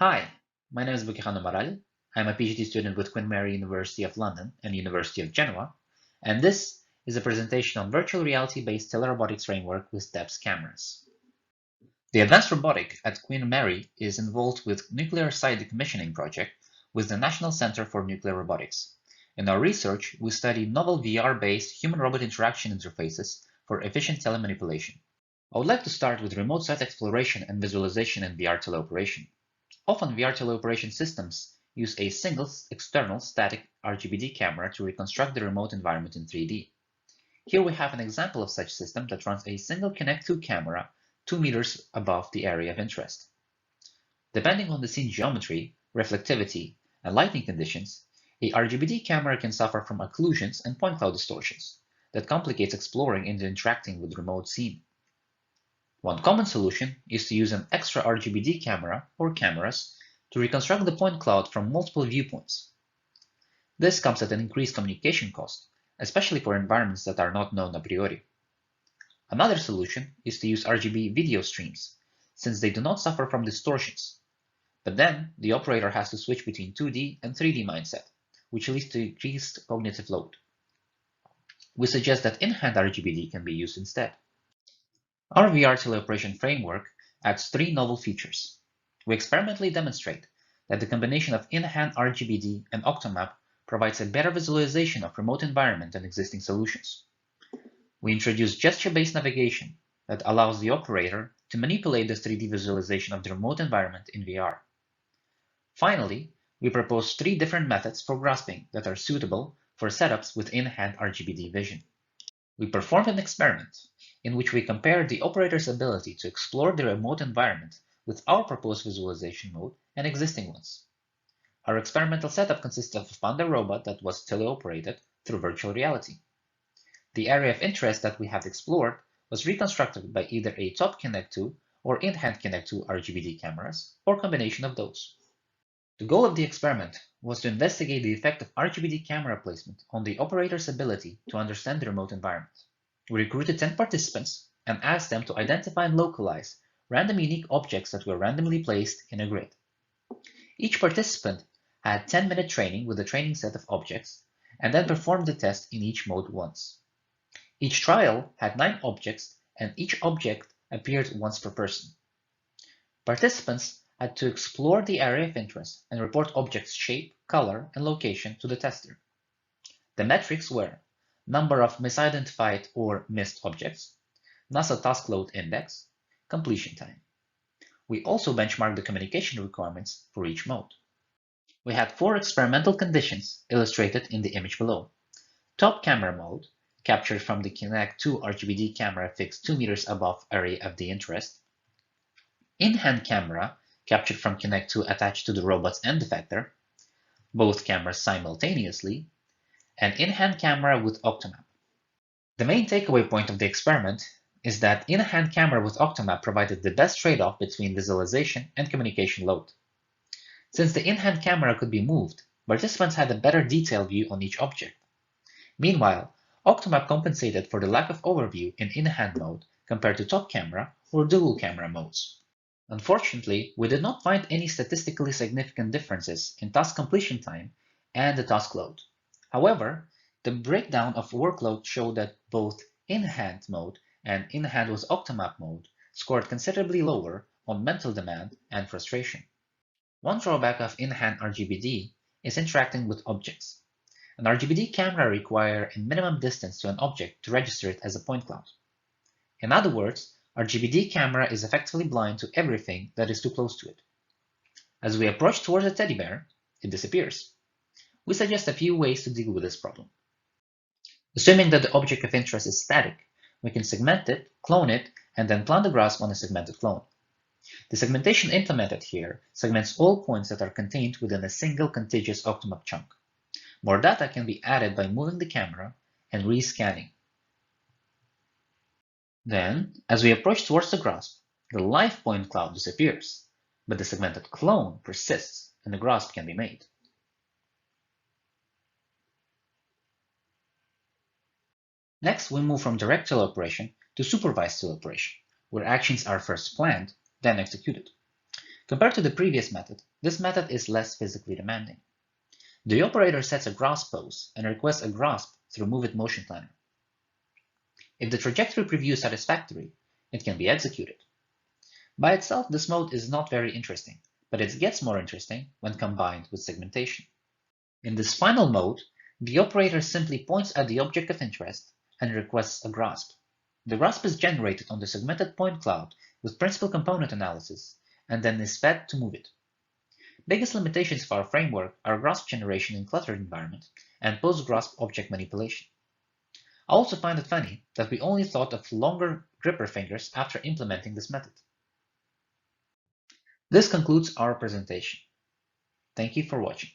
Hi, my name is Bukhan Amaral. I'm a PhD student with Queen Mary University of London and University of Genoa, and this is a presentation on virtual reality-based telerobotics framework with DEPS cameras. The advanced robotic at Queen Mary is involved with nuclear site decommissioning project with the National Center for Nuclear Robotics. In our research, we study novel VR-based human-robot interaction interfaces for efficient telemanipulation. I would like to start with remote site exploration and visualization in VR teleoperation. Often VR teleoperation systems use a single external static RGBD camera to reconstruct the remote environment in 3D. Here we have an example of such system that runs a single Connect 2 camera 2 meters above the area of interest. Depending on the scene geometry, reflectivity, and lighting conditions, a RGBD camera can suffer from occlusions and point cloud distortions that complicates exploring and interacting with the remote scene. One common solution is to use an extra RGBD camera or cameras to reconstruct the point cloud from multiple viewpoints. This comes at an increased communication cost, especially for environments that are not known a priori. Another solution is to use RGB video streams, since they do not suffer from distortions. But then, the operator has to switch between 2D and 3D mindset, which leads to increased cognitive load. We suggest that in-hand RGBD can be used instead. Our VR teleoperation framework adds 3 novel features. We experimentally demonstrate that the combination of in-hand RGBD and Octomap provides a better visualization of remote environment than existing solutions. We introduce gesture-based navigation that allows the operator to manipulate the 3D visualization of the remote environment in VR. Finally, we propose 3 different methods for grasping that are suitable for setups with in-hand RGBD vision. We performed an experiment in which we compared the operator's ability to explore the remote environment with our proposed visualization mode and existing ones. Our experimental setup consists of a Panda robot that was teleoperated through virtual reality. The area of interest that we have explored was reconstructed by either a top Connect 2 or in-hand Connect 2 RGBD cameras, or combination of those. The goal of the experiment was to investigate the effect of RGBD camera placement on the operator's ability to understand the remote environment. We recruited 10 participants and asked them to identify and localize random unique objects that were randomly placed in a grid. Each participant had 10-minute training with a training set of objects and then performed the test in each mode once. Each trial had 9 objects and each object appeared once per person. Participants had to explore the area of interest and report objects' shape, color, and location to the tester. The metrics were number of misidentified or missed objects, NASA task load index, completion time. We also benchmarked the communication requirements for each mode. We had 4 experimental conditions illustrated in the image below. Top camera mode, captured from the Connect 2 RGBD camera fixed 2 meters above area of the interest. In-hand camera, captured from Connect 2 attached to the robot's end effector, both cameras simultaneously, and in-hand camera with Octomap. The main takeaway point of the experiment is that in-hand camera with Octomap provided the best trade-off between visualization and communication load. Since the in-hand camera could be moved, participants had a better detailed view on each object. Meanwhile, Octomap compensated for the lack of overview in in-hand mode compared to top camera or dual camera modes. Unfortunately, we did not find any statistically significant differences in task completion time and the task load. However, the breakdown of workload showed that both in-hand mode and in-hand with Octomap mode scored considerably lower on mental demand and frustration. One drawback of in-hand RGBD is interacting with objects. An RGBD camera requires a minimum distance to an object to register it as a point cloud. In other words, RGBD camera is effectively blind to everything that is too close to it. As we approach towards a teddy bear, it disappears. We suggest a few ways to deal with this problem. Assuming that the object of interest is static, we can segment it, clone it, and then plant the grasp on a segmented clone. The segmentation implemented here segments all points that are contained within a single contiguous Octomap chunk. More data can be added by moving the camera and rescanning. Then, as we approach towards the grasp, the live point cloud disappears, but the segmented clone persists and the grasp can be made. Next, we move from direct teleoperation to supervised teleoperation, where actions are first planned, then executed. Compared to the previous method, this method is less physically demanding. The operator sets a grasp pose and requests a grasp through Move It Motion Planner. If the trajectory preview is satisfactory, it can be executed. By itself, this mode is not very interesting, but it gets more interesting when combined with segmentation. In this final mode, the operator simply points at the object of interest and requests a grasp. The grasp is generated on the segmented point cloud with principal component analysis, and then is fed to move it. Biggest limitations of our framework are grasp generation in cluttered environment and post-grasp object manipulation. I also find it funny that we only thought of longer gripper fingers after implementing this method. This concludes our presentation. Thank you for watching.